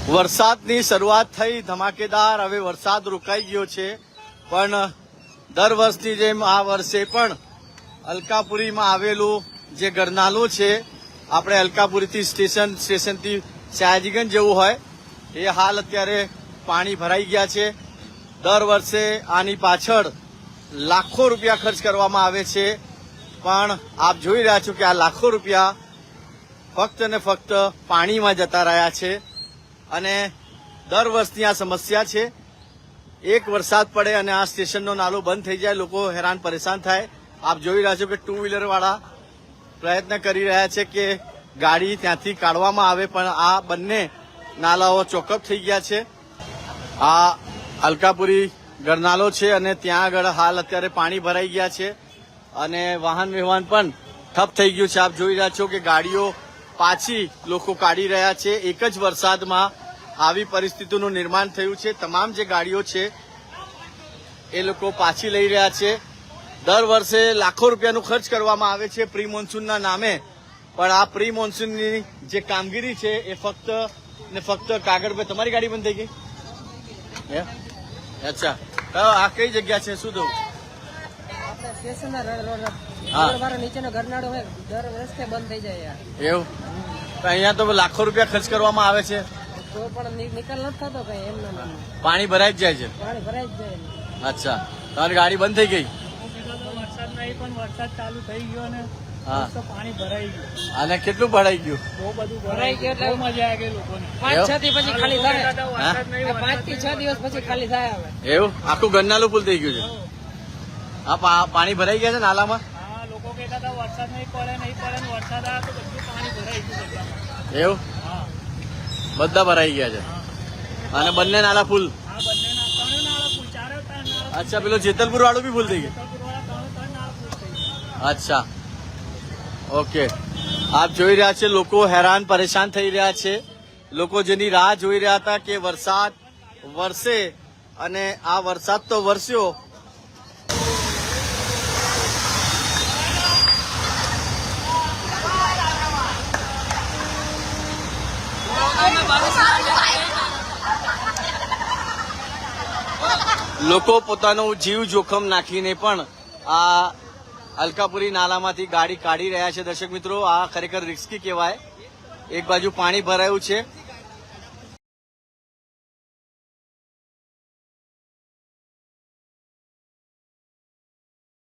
વરસાદની શરૂઆત થઈ ધમાકેદાર. હવે વરસાદ રોકાઈ ગયો છે, પણ દર વર્ષની જેમ આ વર્ષે પણ અલકાપુરીમાં આવેલું જે ગરનાળું છે, આપણે અલકાપુરીથી સ્ટેશનથી સયાજીગંજ જવું હોય એ હાલ અત્યારે પાણી ભરાઈ ગયા છે. દર વર્ષે આની પાછળ લાખો રૂપિયા ખર્ચ કરવામાં આવે છે, પણ આપ જોઈ રહ્યા છો કે આ લાખો રૂપિયા ફક્ત ને ફક્ત પાણીમાં જતા રહ્યા છે. અને દર વર્ષની આ સમસ્યા છે. એક વરસાદ પડે અને આ સ્ટેશનનો નાલો બંધ થઈ જાય, લોકો હેરાન પરેશાન થાય. આપ જોઈ રહ્યા છો કે ટુ વ્હીલર વાળા પ્રયત્ન કરી રહ્યા છે કે ગાડી ત્યાંથી કાઢવામાં આવે, પણ આ બંને નાલાઓ ચોકઅપ થઈ ગયા છે. આ અલકાપુરી ગરનાળો છે અને ત્યાં આગળ હાલ અત્યારે પાણી ભરાઈ ગયા છે અને વાહન વ્યવહાર પણ ઠપ થઈ ગયું છે. આપ જોઈ રહ્યા છો કે ગાડીઓ પાછી લોકો કાઢી રહ્યા છે. એક જ વરસાદમાં આવી પરિસ્થિતિનું નિર્માણ થયું છે. તમામ જે ગાડીઓ છે એ લોકો પાછી લઈ રહ્યા છે. દર વર્ષે લાખો રૂપિયાનું ખર્ચ કરવામાં આવે છે પ્રી મોન્સૂનના નામે, પણ આ પ્રી મોન્સૂનની જે કામગીરી છે એ ફક્ત ને ફક્ત કાગળ પર. તમારી ગાડી બંધ થઈ ગઈ? અચ્છા, આ કઈ જગ્યા છે? શું દઉં? નીચેનો ગરનાળો હોય, દર વર્ષે બંધ થઈ જાય એવું? અહીંયા તો લાખો રૂપિયા ખર્ચ કરવામાં આવે છે તો પણ નિકાલ નથી થતો કઈ. એમને પાણી ભરાઈ જ જાય છે. પાણી ભરાઈ જ જાય. અચ્છા, તમારી ગાડી બંધ થઈ ગઈ? વરસાદ નહીં, પણ વરસાદ ચાલુ થઈ ગયો ને પાણી ભરાઈ ગયું. અને કેટલું ભરાઈ ગયું? બહુ બધું ભરાઈ ગયું એટલે મજા આવી ગઈ લોકોને. 5-6 દિવસ પછી ખાલી થાય. 5 થી 6 દિવસ પછી ખાલી થાય. હવે એવું આખું ગરનાળું ફૂલ થઈ ગયું છે? આ પાણી ભરાઈ ગયા છે નાલામાં? હા, લોકો કહેતા હતા વરસાદ નહીં પડે ને વરસાદ આવ્યો તો બધું પાણી ભરાઈ ગયું. એવું? બધા ભરાઈ ગયા છે અને બંને નાલા ફૂલ? હા, બંને નાળા ફૂલ. ચારે નાળા. અચ્છા, પેલો જેતલપુર વાળું બી ફૂલ થઈ ગયું? અચ્છા, ઓકે. આપ જોઈ રહ્યા છે લોકો હેરાન પરેશાન થઈ રહ્યા છે. લોકો જેની રાહ જોઈ રહ્યા હતા કે વરસાદ વરસે, અને આ વરસાદ તો વરસ્યો. લોકો પોતાનો જીવ જોખમ નાખીને પણ આ અલકાપુરી નાલામાંથી ગાડી કાઢી રહ્યા છે. દર્શક મિત્રો, આ ખરેખર રિસ્કી કહેવાય. એક બાજુ પાણી ભરાયું છે